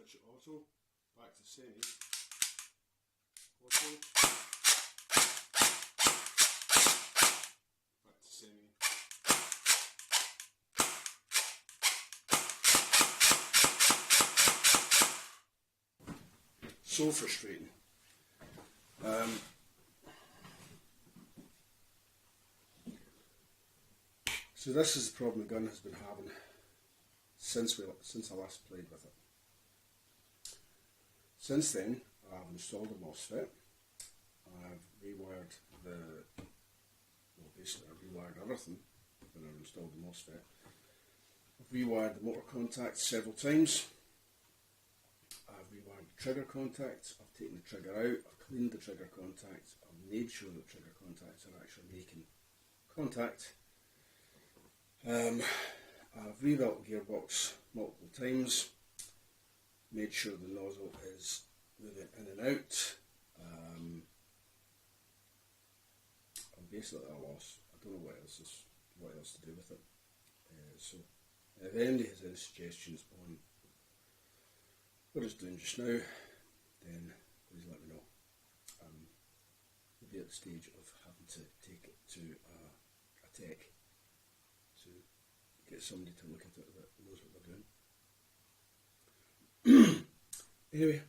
switch it auto, back to semi, auto, back to semi. So frustrating. So this is the problem the gun has been having since I last played with it. Since then, I've installed a MOSFET. I've rewired basically I've rewired everything when I've installed the MOSFET. I've rewired the motor contacts several times. I've rewired the trigger contacts. I've taken the trigger out. I've cleaned the trigger contacts. I've made sure that trigger contacts are actually making contact. I've rebuilt the gearbox multiple times, made sure the nozzle is moving in and out. I'm basically at a loss. I don't know what else to do with it. So if anybody has any suggestions on what it's doing just now, then please let me know. We'll be at the stage of having to take it to a tech to get somebody to look at it that knows what they're doing. Anyway,